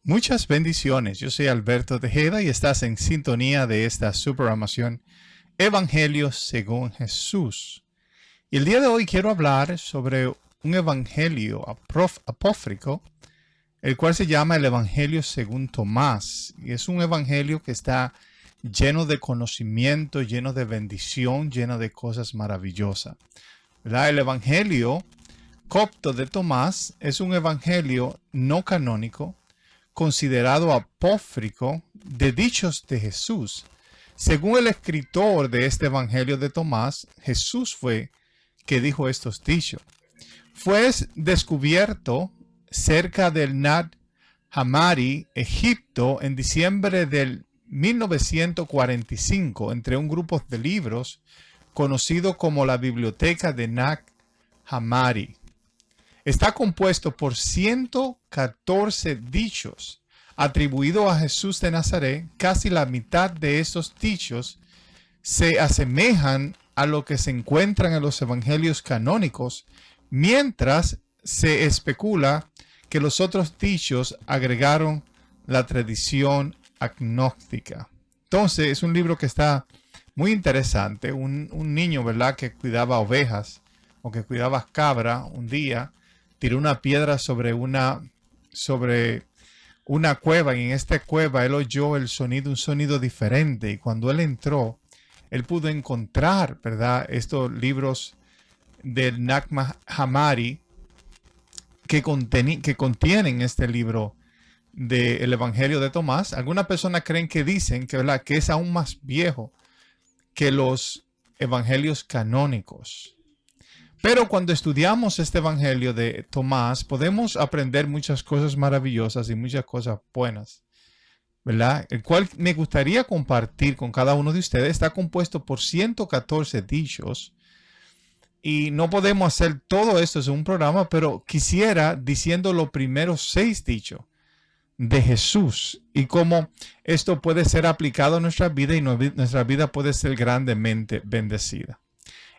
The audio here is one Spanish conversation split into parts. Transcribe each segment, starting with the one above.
Muchas bendiciones. Yo soy Alberto Tejeda y estás en sintonía de esta su programación Evangelio según Jesús. Y el día de hoy quiero hablar sobre un evangelio apócrifo, el cual se llama el Evangelio según Tomás. Y es un evangelio que está lleno de conocimiento, lleno de bendición, lleno de cosas maravillosas. ¿Verdad? El Evangelio copto de Tomás es un evangelio no canónico, considerado apócrifo de dichos de Jesús. Según el escritor de este evangelio de Tomás, Jesús fue que dijo estos dichos. Fue descubierto cerca del Nag Hammadi, Egipto, en diciembre del 1945, entre un grupo de libros conocido como la Biblioteca de Nag Hammadi. Está compuesto por 114 dichos atribuidos a Jesús de Nazaret. Casi la mitad de estos dichos se asemejan a lo que se encuentran en los evangelios canónicos, mientras se especula que los otros dichos agregaron la tradición agnóstica. Entonces es un libro que está muy interesante. Un niño, ¿verdad?, que cuidaba ovejas o que cuidaba cabra, un día tiró una piedra sobre una cueva, y en esta cueva él oyó un sonido diferente, y cuando él entró, él pudo encontrar, ¿verdad?, estos libros del Nag Hammadi que contienen este libro del Evangelio de Tomás. Algunas personas creen que dicen que, ¿verdad?, que es aún más viejo que los evangelios canónicos. Pero cuando estudiamos este evangelio de Tomás, podemos aprender muchas cosas maravillosas y muchas cosas buenas, ¿verdad? El cual me gustaría compartir con cada uno de ustedes. Está compuesto por 114 dichos. Y no podemos hacer todo esto en un programa, pero quisiera diciendo los primeros 6 dichos de Jesús y cómo esto puede ser aplicado a nuestra vida y nuestra vida puede ser grandemente bendecida.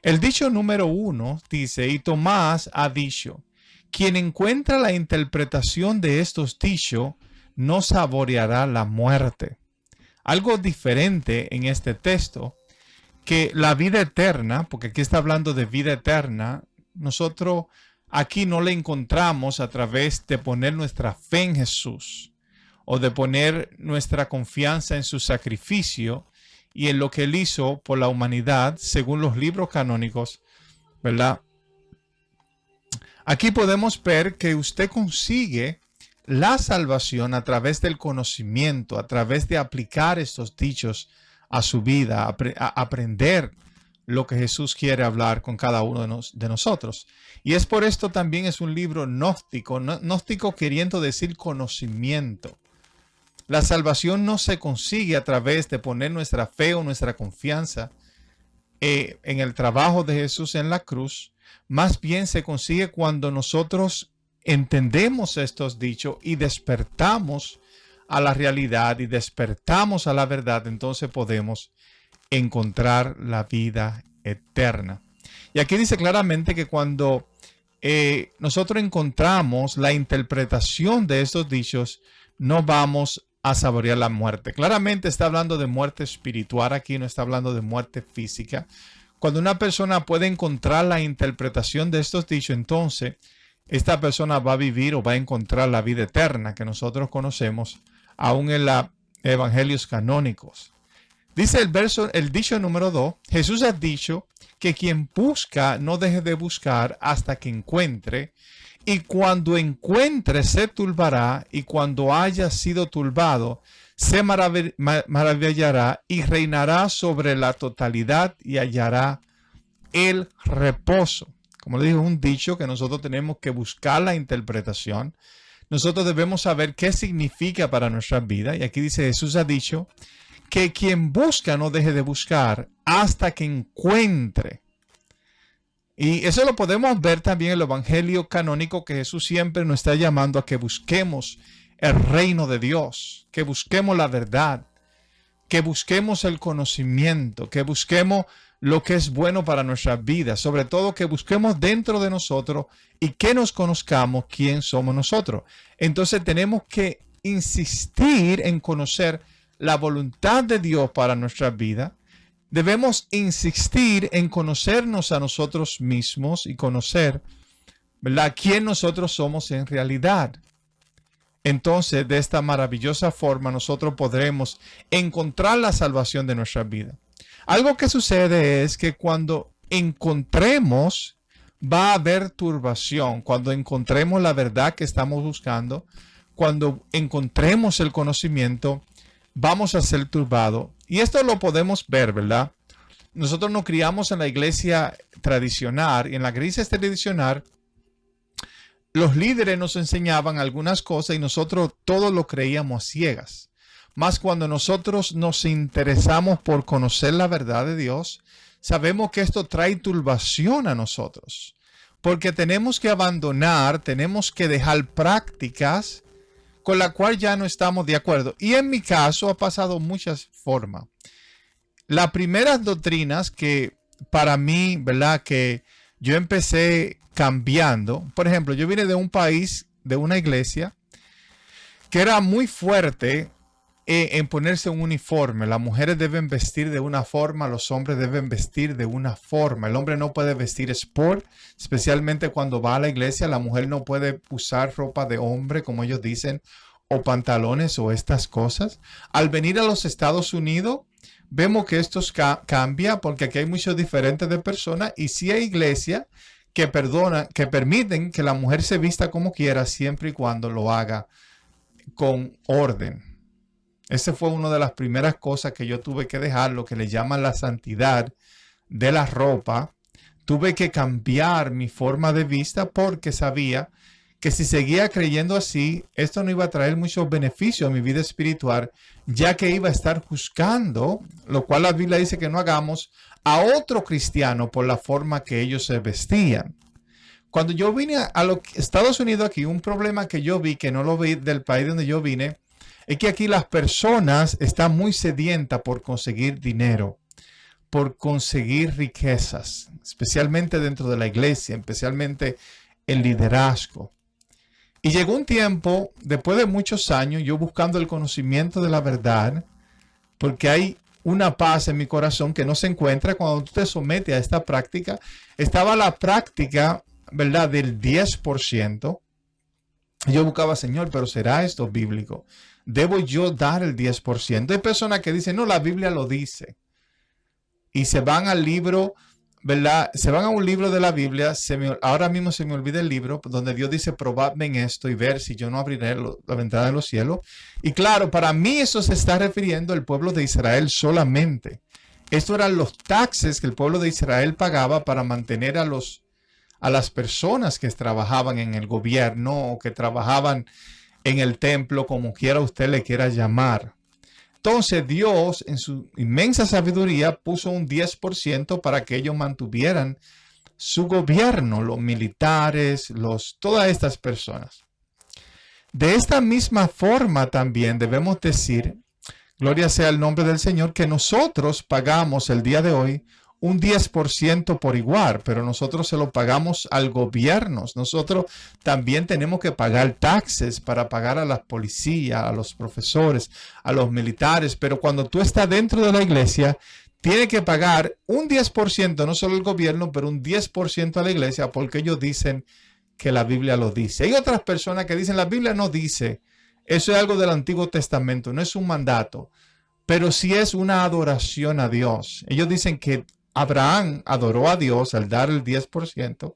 El dicho número 1 dice: y Tomás ha dicho, quien encuentra la interpretación de estos dichos no saboreará la muerte. Algo diferente en este texto, que la vida eterna, porque aquí está hablando de vida eterna, nosotros aquí no la encontramos a través de poner nuestra fe en Jesús o de poner nuestra confianza en su sacrificio y en lo que él hizo por la humanidad, según los libros canónicos, ¿verdad? Aquí podemos ver que usted consigue la salvación a través del conocimiento, a través de aplicar estos dichos a su vida, a aprender lo que Jesús quiere hablar con cada uno de nosotros. Y es por esto también es un libro gnóstico, gnóstico queriendo decir conocimiento. La salvación no se consigue a través de poner nuestra fe o nuestra confianza en el trabajo de Jesús en la cruz. Más bien se consigue cuando nosotros entendemos estos dichos y despertamos a la realidad y despertamos a la verdad. Entonces podemos encontrar la vida eterna. Y aquí dice claramente que cuando nosotros encontramos la interpretación de estos dichos, no vamos a saborear la muerte. Claramente está hablando de muerte espiritual aquí, no está hablando de muerte física. Cuando una persona puede encontrar la interpretación de estos dichos, entonces esta persona va a vivir o va a encontrar la vida eterna que nosotros conocemos aún en los evangelios canónicos. Dice el dicho número 2, Jesús ha dicho que quien busca no deje de buscar hasta que encuentre, y cuando encuentre se turbará, y cuando haya sido turbado se maravillará y reinará sobre la totalidad y hallará el reposo. Como le digo, un dicho que nosotros tenemos que buscar la interpretación. Nosotros debemos saber qué significa para nuestra vida. Y aquí dice, Jesús ha dicho que quien busca no deje de buscar hasta que encuentre. Y eso lo podemos ver también en el evangelio canónico, que Jesús siempre nos está llamando a que busquemos el reino de Dios, que busquemos la verdad, que busquemos el conocimiento, que busquemos lo que es bueno para nuestra vida, sobre todo que busquemos dentro de nosotros y que nos conozcamos quién somos nosotros. Entonces tenemos que insistir en conocer la voluntad de Dios para nuestra vida. Debemos insistir en conocernos a nosotros mismos y conocer, ¿verdad?, quién nosotros somos en realidad. Entonces, de esta maravillosa forma, nosotros podremos encontrar la salvación de nuestra vida. Algo que sucede es que cuando encontremos, va a haber turbación. Cuando encontremos la verdad que estamos buscando, cuando encontremos el conocimiento, vamos a ser turbados. Y esto lo podemos ver, ¿verdad? Nosotros nos criamos en la iglesia tradicional, y en la iglesia tradicional, los líderes nos enseñaban algunas cosas y nosotros todo lo creíamos a ciegas. Más cuando nosotros nos interesamos por conocer la verdad de Dios, sabemos que esto trae turbación a nosotros. Porque tenemos que abandonar, tenemos que dejar prácticas con las cuales ya no estamos de acuerdo. Y en mi caso ha pasado muchas formas. Las primeras doctrinas que para mí, ¿verdad?, que yo empecé cambiando. Por ejemplo, yo vine de un país, de una iglesia, que era muy fuerte en ponerse un uniforme. Las mujeres deben vestir de una forma, los hombres deben vestir de una forma. El hombre no puede vestir sport, especialmente cuando va a la iglesia. La mujer no puede usar ropa de hombre, como ellos dicen, o pantalones o estas cosas. Al venir a los Estados Unidos, vemos que esto cambia porque aquí hay muchos diferentes de personas y sí hay iglesias que permiten que la mujer se vista como quiera siempre y cuando lo haga con orden. Esa fue una de las primeras cosas que yo tuve que dejar, lo que le llaman la santidad de la ropa. Tuve que cambiar mi forma de vista porque sabía que si seguía creyendo así, esto no iba a traer muchos beneficios a mi vida espiritual, ya que iba a estar juzgando, lo cual la Biblia dice que no hagamos, a otro cristiano por la forma que ellos se vestían. Cuando yo vine a los Estados Unidos aquí, un problema que yo vi, que no lo vi del país donde yo vine, es que aquí las personas están muy sedientas por conseguir dinero, por conseguir riquezas, especialmente dentro de la iglesia, especialmente el liderazgo. Y llegó un tiempo, después de muchos años, yo buscando el conocimiento de la verdad, porque hay una paz en mi corazón que no se encuentra cuando tú te sometes a esta práctica. Estaba la práctica, ¿verdad?, del 10%. Yo buscaba, Señor, pero ¿será esto bíblico? ¿Debo yo dar el 10%? Hay personas que dicen, no, la Biblia lo dice. Y se van al libro, ¿verdad? Se van a un libro de la Biblia. Ahora mismo se me olvida el libro donde Dios dice, probadme en esto y ver si yo no abriré la ventana de los cielos. Y claro, para mí eso se está refiriendo al pueblo de Israel solamente. Estos eran los taxes que el pueblo de Israel pagaba para mantener a las personas que trabajaban en el gobierno o que trabajaban en el templo, como quiera usted le quiera llamar. Entonces Dios en su inmensa sabiduría puso un 10% para que ellos mantuvieran su gobierno, los militares, todas estas personas. De esta misma forma también debemos decir, gloria sea el nombre del Señor, que nosotros pagamos el día de hoy un 10% por igual, pero nosotros se lo pagamos al gobierno. Nosotros también tenemos que pagar taxes para pagar a la policía, a los profesores, a los militares, pero cuando tú estás dentro de la iglesia, tienes que pagar un 10%, no solo el gobierno, pero un 10% a la iglesia, porque ellos dicen que la Biblia lo dice. Hay otras personas que dicen la Biblia no dice, eso es algo del Antiguo Testamento, no es un mandato, pero sí es una adoración a Dios. Ellos dicen que Abraham adoró a Dios al dar el 10%.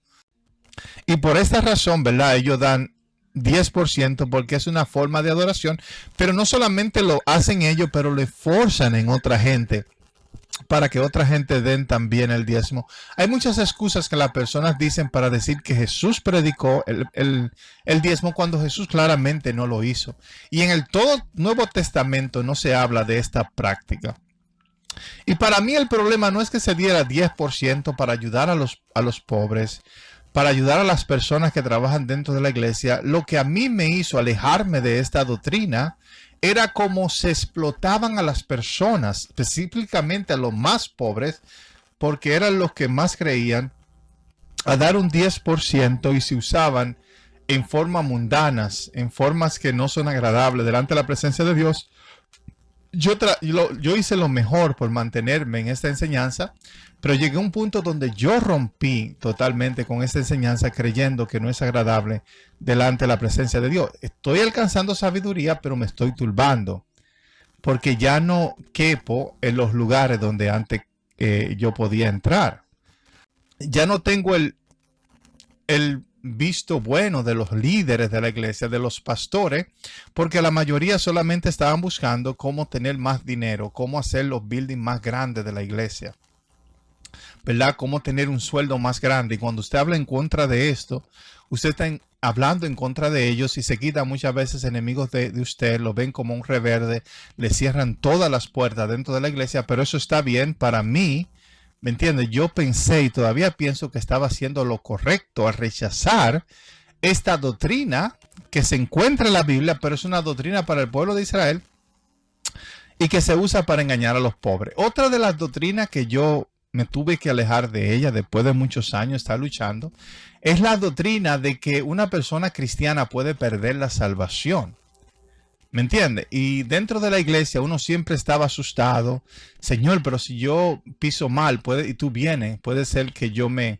Y por esta razón, ¿verdad? Ellos dan 10% porque es una forma de adoración. Pero no solamente lo hacen ellos, pero le forzan en otra gente para que otra gente den también el diezmo. Hay muchas excusas que las personas dicen para decir que Jesús predicó el diezmo cuando Jesús claramente no lo hizo. Y en el todo Nuevo Testamento no se habla de esta práctica. Y para mí el problema no es que se diera 10% para ayudar a los pobres, para ayudar a las personas que trabajan dentro de la iglesia. Lo que a mí me hizo alejarme de esta doctrina era cómo se explotaban a las personas, específicamente a los más pobres, porque eran los que más creían, a dar un 10% y se usaban en formas mundanas, en formas que no son agradables delante de la presencia de Dios, yo hice lo mejor por mantenerme en esta enseñanza, pero llegué a un punto donde yo rompí totalmente con esta enseñanza creyendo que no es agradable delante de la presencia de Dios. Estoy alcanzando sabiduría, pero me estoy turbando porque ya no quepo en los lugares donde antes yo podía entrar. Ya no tengo el visto bueno de los líderes de la iglesia, de los pastores, porque la mayoría solamente estaban buscando cómo tener más dinero, cómo hacer los buildings más grandes de la iglesia, ¿verdad? Cómo tener un sueldo más grande. Y cuando usted habla en contra de esto, usted está hablando en contra de ellos y se quita muchas veces enemigos de usted, lo ven como un reverde, le cierran todas las puertas dentro de la iglesia, pero eso está bien para mí. ¿Me entiendes? Yo pensé y todavía pienso que estaba haciendo lo correcto al rechazar esta doctrina que se encuentra en la Biblia, pero es una doctrina para el pueblo de Israel y que se usa para engañar a los pobres. Otra de las doctrinas que yo me tuve que alejar de ella después de muchos años estar luchando es la doctrina de que una persona cristiana puede perder la salvación. ¿Me entiende? Y dentro de la iglesia uno siempre estaba asustado. Señor, pero si yo piso mal y tú vienes, puede ser que yo me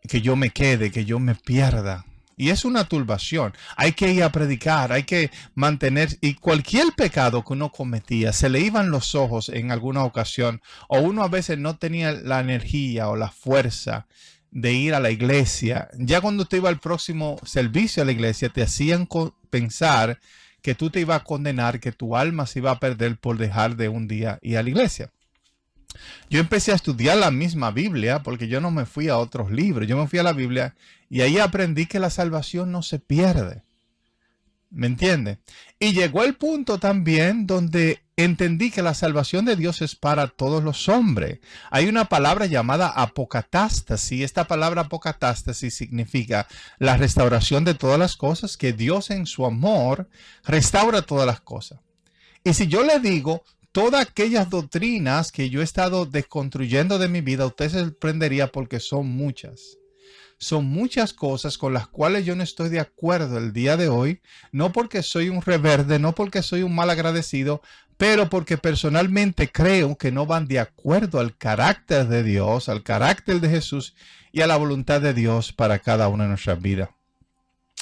quede, que yo me pierda. Y es una turbación. Hay que ir a predicar, hay que mantener. Y cualquier pecado que uno cometía, se le iban los ojos en alguna ocasión. O uno a veces no tenía la energía o la fuerza de ir a la iglesia. Ya cuando te iba al próximo servicio a la iglesia, te hacían pensar que tú te ibas a condenar, que tu alma se iba a perder por dejar de un día ir a la iglesia. Yo empecé a estudiar la misma Biblia porque yo no me fui a otros libros. Yo me fui a la Biblia y ahí aprendí que la salvación no se pierde. ¿Me entiende? Y llegó el punto también donde entendí que la salvación de Dios es para todos los hombres. Hay una palabra llamada apocatástasis. Esta palabra apocatástasis significa la restauración de todas las cosas, que Dios en su amor restaura todas las cosas. Y si yo le digo todas aquellas doctrinas que yo he estado desconstruyendo de mi vida, usted se sorprendería porque son muchas. Son muchas cosas con las cuales yo no estoy de acuerdo el día de hoy, no porque soy un reverde, no porque soy un mal agradecido, pero porque personalmente creo que no van de acuerdo al carácter de Dios, al carácter de Jesús y a la voluntad de Dios para cada una de nuestras vidas.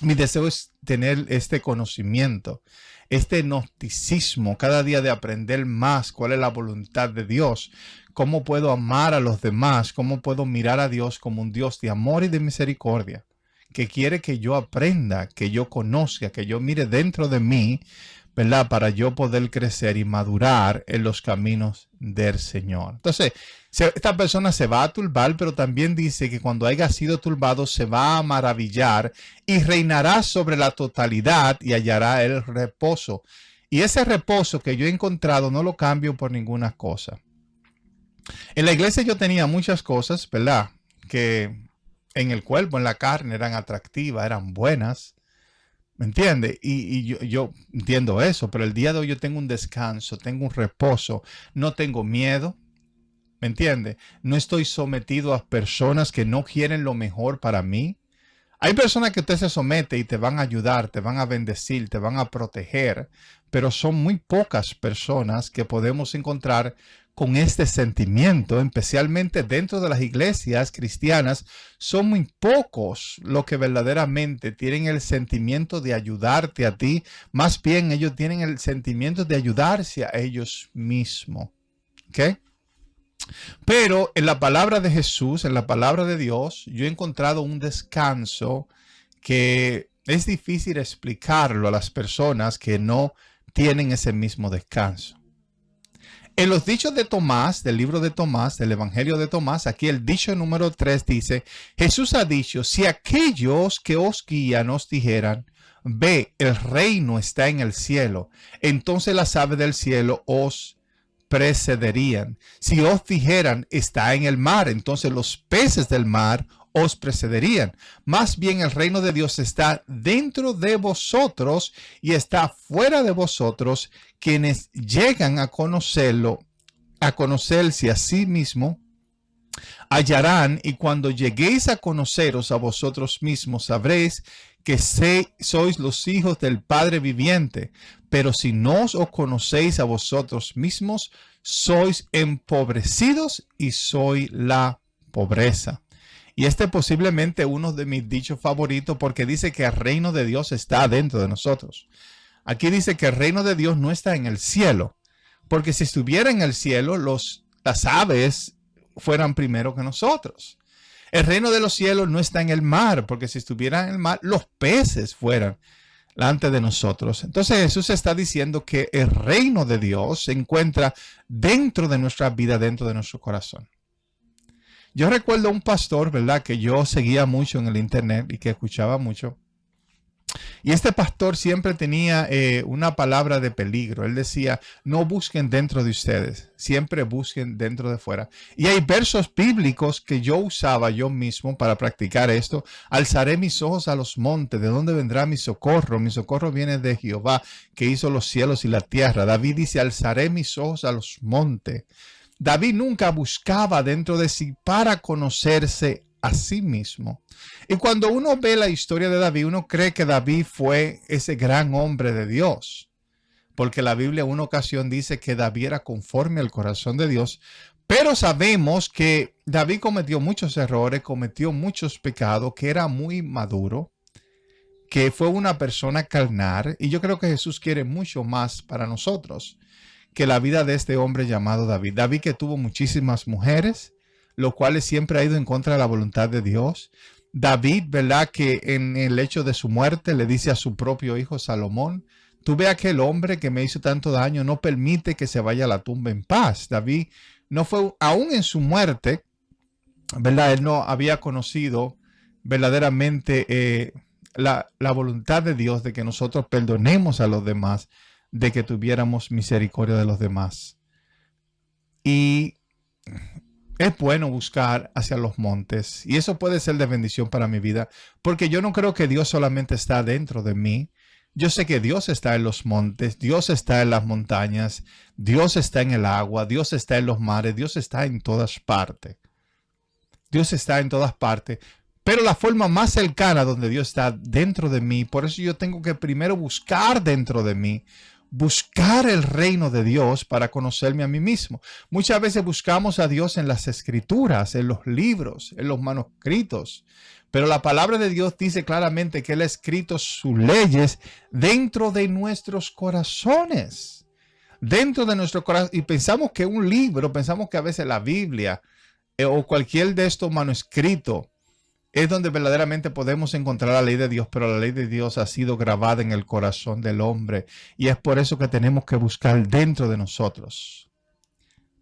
Mi deseo es tener este conocimiento, este gnosticismo, cada día de aprender más cuál es la voluntad de Dios, cómo puedo amar a los demás, cómo puedo mirar a Dios como un Dios de amor y de misericordia, que quiere que yo aprenda, que yo conozca, que yo mire dentro de mí, ¿verdad? Para yo poder crecer y madurar en los caminos del Señor. Entonces, esta persona se va a turbar, pero también dice que cuando haya sido turbado se va a maravillar y reinará sobre la totalidad y hallará el reposo. Y ese reposo que yo he encontrado no lo cambio por ninguna cosa. En la iglesia yo tenía muchas cosas, ¿verdad? Que en el cuerpo, en la carne, eran atractivas, eran buenas. ¿Me entiende? Y yo entiendo eso, pero el día de hoy yo tengo un descanso, tengo un reposo, no tengo miedo. ¿Me entiende? No estoy sometido a personas que no quieren lo mejor para mí. Hay personas que usted se somete y te van a ayudar, te van a bendecir, te van a proteger, pero son muy pocas personas que podemos encontrar con este sentimiento, especialmente dentro de las iglesias cristianas. Son muy pocos los que verdaderamente tienen el sentimiento de ayudarte a ti. Más bien ellos tienen el sentimiento de ayudarse a ellos mismos. ¿Ok? Pero en la palabra de Jesús, en la palabra de Dios, yo he encontrado un descanso que es difícil explicarlo a las personas que no tienen ese mismo descanso. En los dichos de Tomás, del libro de Tomás, del Evangelio de Tomás, aquí el dicho número 3 dice: Jesús ha dicho, si aquellos que os guían os dijeran, ve, el reino está en el cielo, entonces las aves del cielo os precederían. Si os dijeran, está en el mar, entonces los peces del mar os precederían. Más bien el reino de Dios está dentro de vosotros y está fuera de vosotros. Quienes llegan a conocerlo, a conocerse a sí mismo, hallarán, y cuando lleguéis a conoceros a vosotros mismos, sabréis que sois los hijos del Padre viviente, pero si no os conocéis a vosotros mismos, sois empobrecidos y soy la pobreza. Y este es posiblemente uno de mis dichos favoritos porque dice que el reino de Dios está dentro de nosotros. Aquí dice que el reino de Dios no está en el cielo, porque si estuviera en el cielo, las aves fueran primero que nosotros. El reino de los cielos no está en el mar, porque si estuviera en el mar, los peces fueran delante de nosotros. Entonces Jesús está diciendo que el reino de Dios se encuentra dentro de nuestra vida, dentro de nuestro corazón. Yo recuerdo un pastor, ¿verdad?, que yo seguía mucho en el internet y que escuchaba mucho. Y este pastor siempre tenía una palabra de peligro. Él decía, no busquen dentro de ustedes, siempre busquen dentro de fuera. Y hay versos bíblicos que yo usaba yo mismo para practicar esto. Alzaré mis ojos a los montes, ¿de dónde vendrá mi socorro? Mi socorro viene de Jehová, que hizo los cielos y la tierra. David dice, alzaré mis ojos a los montes. David nunca buscaba dentro de sí para conocerse a sí mismo. Y cuando uno ve la historia de David, uno cree que David fue ese gran hombre de Dios, porque la Biblia en una ocasión dice que David era conforme al corazón de Dios, pero sabemos que David cometió muchos errores, cometió muchos pecados, que era muy maduro, que fue una persona carnal, y yo creo que Jesús quiere mucho más para nosotros que la vida de este hombre llamado David. David que tuvo muchísimas mujeres, lo cual siempre ha ido en contra de la voluntad de Dios. David, ¿verdad?, que en el hecho de su muerte le dice a su propio hijo Salomón, tú ve a aquel hombre que me hizo tanto daño, no permite que se vaya a la tumba en paz. David no fue, aún en su muerte, ¿verdad?, él no había conocido verdaderamente la voluntad de Dios de que nosotros perdonemos a los demás, de que tuviéramos misericordia de los demás. Y es bueno buscar hacia los montes, y eso puede ser de bendición para mi vida, porque yo no creo que Dios solamente está dentro de mí. Yo sé que Dios está en los montes, Dios está en las montañas, Dios está en el agua, Dios está en los mares, Dios está en todas partes. Dios está en todas partes, pero la forma más cercana donde Dios está dentro de mí, por eso yo tengo que primero buscar dentro de mí, buscar el reino de Dios para conocerme a mí mismo. Muchas veces buscamos a Dios en las escrituras, en los libros, en los manuscritos. Pero la palabra de Dios dice claramente que Él ha escrito sus leyes dentro de nuestros corazones. Dentro de nuestro corazón. Y pensamos que un libro, pensamos que a veces la Biblia o cualquier de estos manuscritos es donde verdaderamente podemos encontrar la ley de Dios, pero la ley de Dios ha sido grabada en el corazón del hombre y es por eso que tenemos que buscar dentro de nosotros,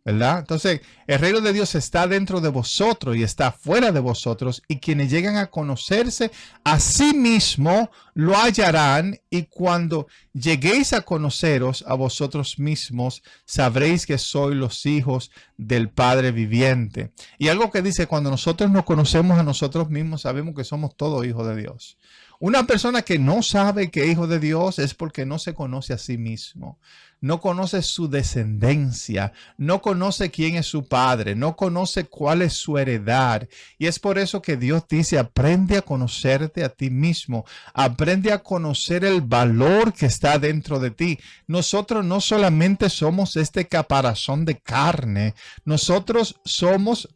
¿verdad? Entonces, el reino de Dios está dentro de vosotros y está fuera de vosotros, y quienes llegan a conocerse a sí mismo lo hallarán, y cuando lleguéis a conoceros a vosotros mismos, sabréis que sois los hijos del Padre viviente. Y algo que dice, cuando nosotros nos conocemos a nosotros mismos, sabemos que somos todos hijos de Dios. Una persona que no sabe que es hijo de Dios es porque no se conoce a sí mismo, no conoce su descendencia, no conoce quién es su padre, no conoce cuál es su heredad. Y es por eso que Dios dice, aprende a conocerte a ti mismo, aprende a conocer el valor que está dentro de ti. Nosotros no solamente somos este caparazón de carne, nosotros somos,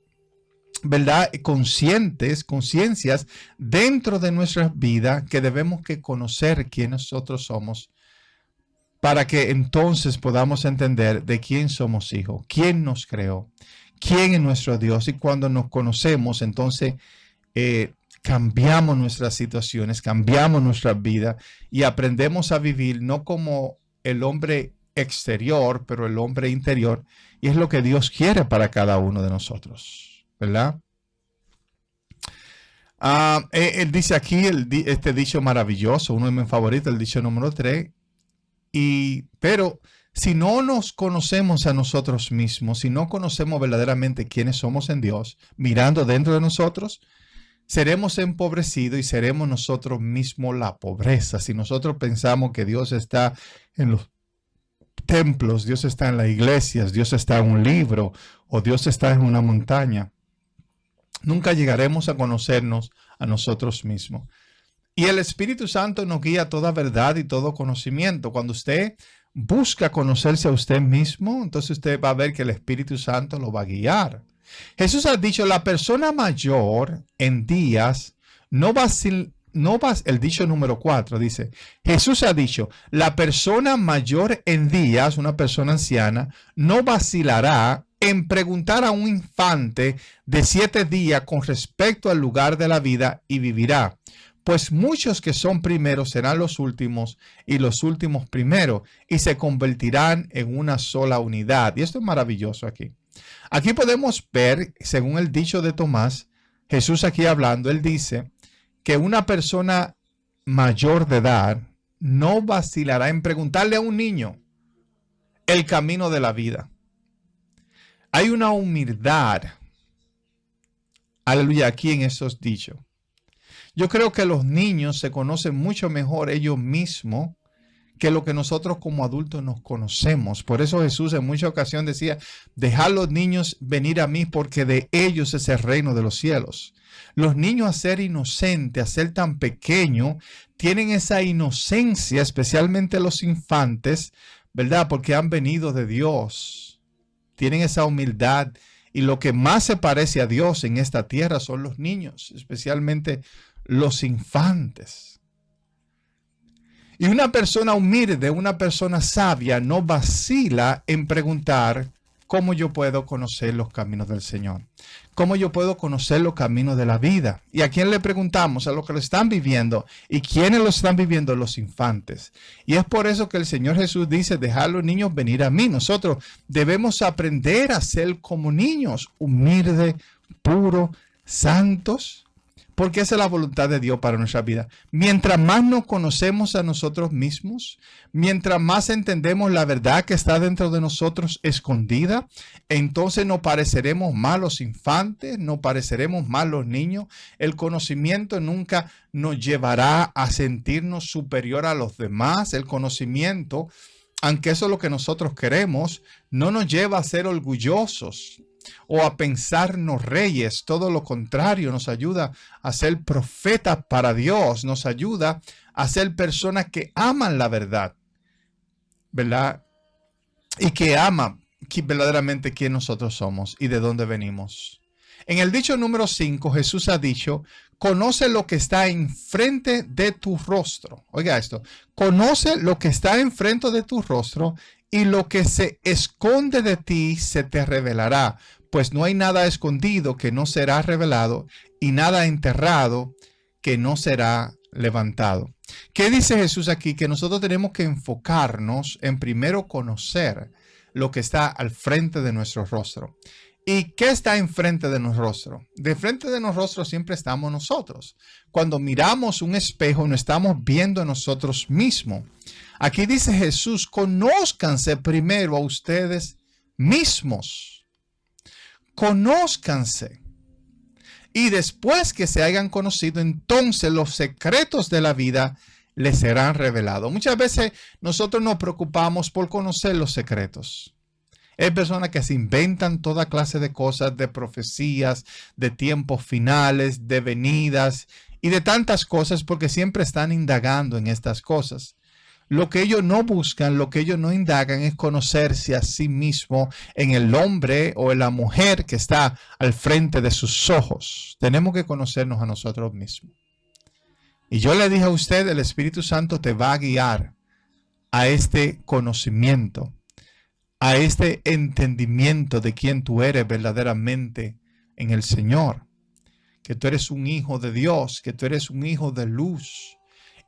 ¿verdad?, conciencias dentro de nuestra vida que debemos que conocer quién nosotros somos, para que entonces podamos entender de quién somos hijos, quién nos creó, quién es nuestro Dios. Y cuando nos conocemos, entonces cambiamos nuestras situaciones, cambiamos nuestra vida y aprendemos a vivir no como el hombre exterior, pero el hombre interior. Y es lo que Dios quiere para cada uno de nosotros, ¿verdad? Él dice aquí este dicho maravilloso, uno de mis favoritos, el dicho número 3. Pero si no nos conocemos a nosotros mismos, si no conocemos verdaderamente quiénes somos en Dios, mirando dentro de nosotros, seremos empobrecidos y seremos nosotros mismos la pobreza. Si nosotros pensamos que Dios está en los templos, Dios está en las iglesias, Dios está en un libro o Dios está en una montaña, nunca llegaremos a conocernos a nosotros mismos. Y el Espíritu Santo nos guía a toda verdad y todo conocimiento. Cuando usted busca conocerse a usted mismo, entonces usted va a ver que el Espíritu Santo lo va a guiar. Jesús ha dicho, la persona mayor en días el dicho número 4 dice, Jesús ha dicho, la persona mayor en días, una persona anciana, no vacilará en preguntar a un infante de 7 días con respecto al lugar de la vida y vivirá. Pues muchos que son primeros serán los últimos y los últimos primeros y se convertirán en una sola unidad. Y esto es maravilloso aquí. Aquí podemos ver, según el dicho de Tomás, Jesús aquí hablando, él dice que una persona mayor de edad no vacilará en preguntarle a un niño el camino de la vida. Hay una humildad, aleluya, aquí en esos dichos. Yo creo que los niños se conocen mucho mejor ellos mismos que lo que nosotros como adultos nos conocemos. Por eso Jesús en muchas ocasiones decía, dejad los niños venir a mí porque de ellos es el reino de los cielos. Los niños a ser inocentes, a ser tan pequeños, tienen esa inocencia, especialmente los infantes, ¿verdad? Porque han venido de Dios. Tienen esa humildad y lo que más se parece a Dios en esta tierra son los niños, especialmente los infantes. Y una persona humilde, una persona sabia, no vacila en preguntar cómo yo puedo conocer los caminos del Señor. Cómo yo puedo conocer los caminos de la vida. ¿Y a quién le preguntamos? A los que lo están viviendo. ¿Y quiénes lo están viviendo? Los infantes. Y es por eso que el Señor Jesús dice, dejad a los niños venir a mí. Nosotros debemos aprender a ser como niños, humildes, puros, santos. Porque esa es la voluntad de Dios para nuestra vida. Mientras más nos conocemos a nosotros mismos, mientras más entendemos la verdad que está dentro de nosotros escondida, entonces nos pareceremos más los infantes, nos pareceremos más los niños. El conocimiento nunca nos llevará a sentirnos superior a los demás. El conocimiento, aunque eso es lo que nosotros queremos, no nos lleva a ser orgullosos o a pensarnos reyes. Todo lo contrario, nos ayuda a ser profetas para Dios, nos ayuda a ser personas que aman la verdad, ¿verdad? Y que aman verdaderamente quién nosotros somos y de dónde venimos. En el dicho número 5, Jesús ha dicho, conoce lo que está enfrente de tu rostro. Oiga esto, conoce lo que está enfrente de tu rostro y lo que se esconde de ti se te revelará, pues no hay nada escondido que no será revelado y nada enterrado que no será levantado. ¿Qué dice Jesús aquí? Que nosotros tenemos que enfocarnos en primero conocer lo que está al frente de nuestro rostro. ¿Y qué está enfrente de nuestro rostro? De frente de nuestro rostro siempre estamos nosotros. Cuando miramos un espejo, no estamos viendo a nosotros mismos. Aquí dice Jesús, conózcanse primero a ustedes mismos. Conózcanse. Y después que se hayan conocido, entonces los secretos de la vida les serán revelados. Muchas veces nosotros nos preocupamos por conocer los secretos. Hay personas que se inventan toda clase de cosas, de profecías, de tiempos finales, de venidas y de tantas cosas porque siempre están indagando en estas cosas. Lo que ellos no buscan, lo que ellos no indagan es conocerse a sí mismo en el hombre o en la mujer que está al frente de sus ojos. Tenemos que conocernos a nosotros mismos. Y yo le dije a usted, el Espíritu Santo te va a guiar a este conocimiento, a este entendimiento de quién tú eres verdaderamente en el Señor. Que tú eres un hijo de Dios, que tú eres un hijo de luz.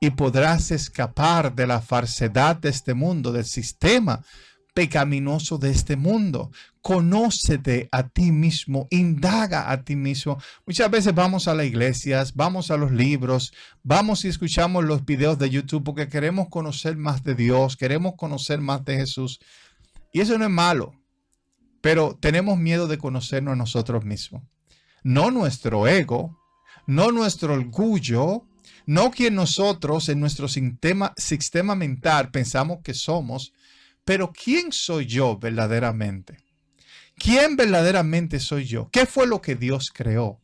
Y podrás escapar de la falsedad de este mundo, del sistema pecaminoso de este mundo. Conócete a ti mismo, indaga a ti mismo. Muchas veces vamos a las iglesias, vamos a los libros, vamos y escuchamos los videos de YouTube porque queremos conocer más de Dios, queremos conocer más de Jesús. Y eso no es malo, pero tenemos miedo de conocernos a nosotros mismos. No nuestro ego, no nuestro orgullo, no quien nosotros en nuestro sistema mental pensamos que somos, pero ¿quién soy yo verdaderamente? ¿Quién verdaderamente soy yo? ¿Qué fue lo que Dios creó?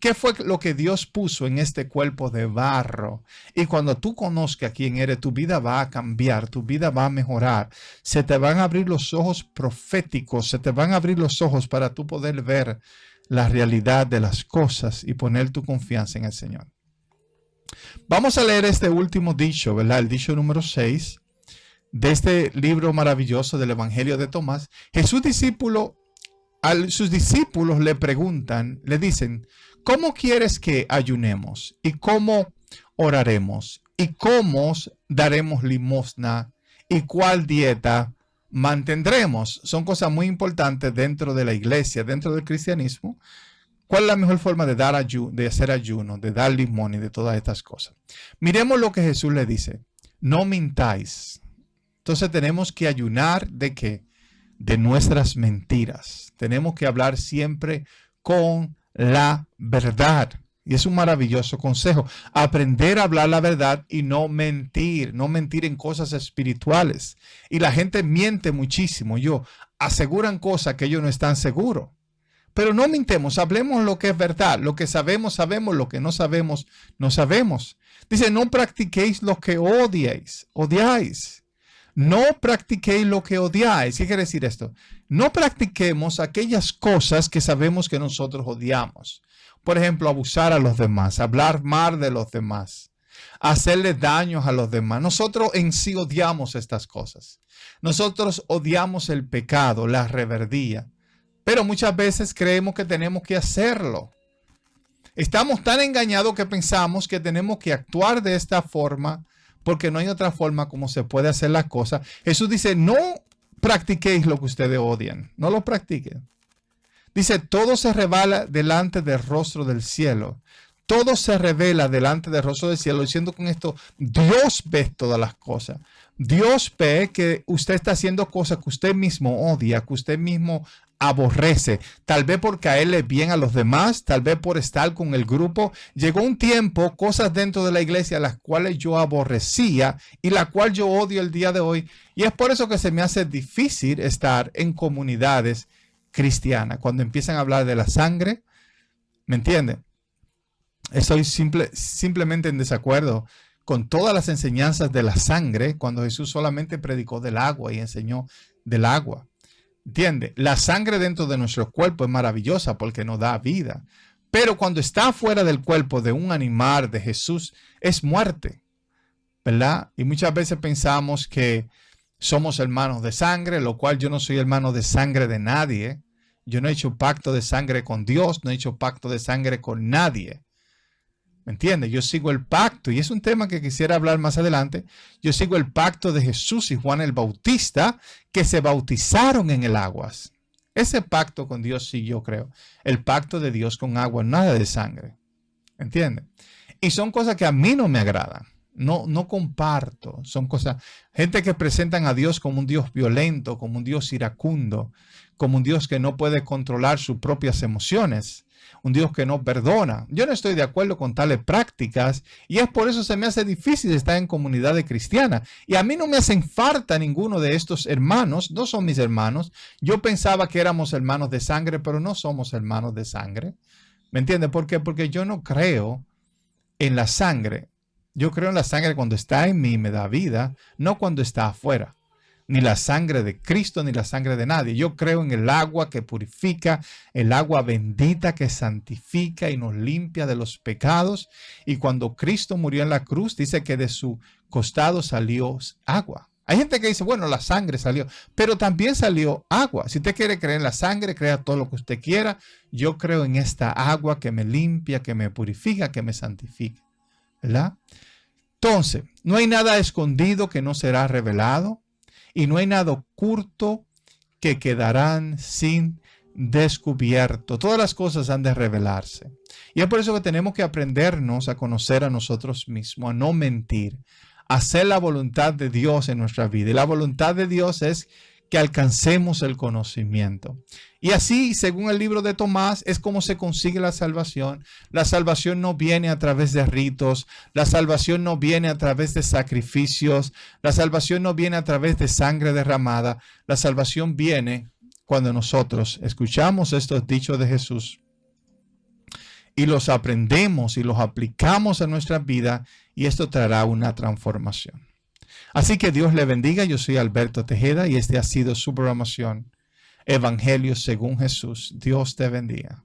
¿Qué fue lo que Dios puso en este cuerpo de barro? Y cuando tú conozcas quién eres, tu vida va a cambiar, tu vida va a mejorar. Se te van a abrir los ojos proféticos, se te van a abrir los ojos para tú poder ver la realidad de las cosas y poner tu confianza en el Señor. Vamos a leer este último dicho, ¿verdad? El dicho número 6 de este libro maravilloso del Evangelio de Tomás. Sus discípulos le preguntan, le dicen, ¿cómo quieres que ayunemos? ¿Y cómo oraremos? ¿Y cómo daremos limosna? ¿Y cuál dieta mantendremos? Son cosas muy importantes dentro de la iglesia, dentro del cristianismo. ¿Cuál es la mejor forma de hacer ayuno, de dar limón y de todas estas cosas? Miremos lo que Jesús le dice. No mintáis. Entonces tenemos que ayunar ¿de qué? De nuestras mentiras. Tenemos que hablar siempre con la verdad. Y es un maravilloso consejo. Aprender a hablar la verdad y no mentir en cosas espirituales. Y la gente miente muchísimo. Aseguran cosas que ellos no están seguros. Pero no mintemos, hablemos lo que es verdad. Lo que sabemos, sabemos. Lo que no sabemos, no sabemos. Dice, no practiquéis lo que odiáis. No practiquéis lo que odiáis. ¿Qué quiere decir esto? No practiquemos aquellas cosas que sabemos que nosotros odiamos. Por ejemplo, abusar a los demás, hablar mal de los demás, hacerle daños a los demás. Nosotros en sí odiamos estas cosas. Nosotros odiamos el pecado, la rebeldía. Pero muchas veces creemos que tenemos que hacerlo. Estamos tan engañados que pensamos que tenemos que actuar de esta forma porque no hay otra forma como se puede hacer las cosas. Jesús dice, no practiquéis lo que ustedes odian. No lo practiquen. Dice, todo se revela delante del rostro del cielo. Todo se revela delante del rostro del cielo. Diciendo con esto, Dios ve todas las cosas. Dios ve que usted está haciendo cosas que usted mismo odia, que usted mismo aborrece, tal vez por caerle bien a los demás, tal vez por estar con el grupo. Llegó un tiempo, cosas dentro de la iglesia las cuales yo aborrecía y la cual yo odio el día de hoy, y es por eso que se me hace difícil estar en comunidades cristianas. Cuando empiezan a hablar de la sangre, ¿me entiende? Estoy simplemente en desacuerdo con todas las enseñanzas de la sangre cuando Jesús solamente predicó del agua y enseñó del agua. ¿Entiende? La sangre dentro de nuestro cuerpo es maravillosa porque nos da vida. Pero cuando está fuera del cuerpo de un animal, de Jesús, es muerte. ¿Verdad? Y muchas veces pensamos que somos hermanos de sangre, lo cual yo no soy hermano de sangre de nadie. Yo no he hecho pacto de sangre con Dios, no he hecho pacto de sangre con nadie. ¿Me entiendes? Yo sigo el pacto, y es un tema que quisiera hablar más adelante. Yo sigo el pacto de Jesús y Juan el Bautista, que se bautizaron en el agua. Ese pacto con Dios sí yo creo. El pacto de Dios con agua, nada de sangre. ¿Me entiendes? Y son cosas que a mí no me agradan. No comparto. Son cosas, gente que presentan a Dios como un Dios violento, como un Dios iracundo, como un Dios que no puede controlar sus propias emociones. Un Dios que no perdona. Yo no estoy de acuerdo con tales prácticas y es por eso se me hace difícil estar en comunidades cristianas. Y a mí no me hacen falta ninguno de estos hermanos, no son mis hermanos. Yo pensaba que éramos hermanos de sangre, pero no somos hermanos de sangre. ¿Me entiendes? ¿Por qué? Porque yo no creo en la sangre. Yo creo en la sangre cuando está en mí y me da vida, no cuando está afuera. Ni la sangre de Cristo, ni la sangre de nadie. Yo creo en el agua que purifica, el agua bendita que santifica y nos limpia de los pecados. Y cuando Cristo murió en la cruz, dice que de su costado salió agua. Hay gente que dice, bueno, la sangre salió, pero también salió agua. Si usted quiere creer en la sangre, crea todo lo que usted quiera. Yo creo en esta agua que me limpia, que me purifica, que me santifica. ¿Verdad? Entonces, no hay nada escondido que no será revelado. Y no hay nada oculto que quedarán sin descubierto. Todas las cosas han de revelarse. Y es por eso que tenemos que aprendernos a conocer a nosotros mismos, a no mentir, a hacer la voluntad de Dios en nuestra vida. Y la voluntad de Dios es que alcancemos el conocimiento. Y así, según el libro de Tomás, es como se consigue la salvación. La salvación no viene a través de ritos, la salvación no viene a través de sacrificios, la salvación no viene a través de sangre derramada. La salvación viene cuando nosotros escuchamos estos dichos de Jesús y los aprendemos y los aplicamos a nuestra vida, y esto traerá una transformación. Así que Dios le bendiga. Yo soy Alberto Tejeda y este ha sido su programación Evangelio según Jesús. Dios te bendiga.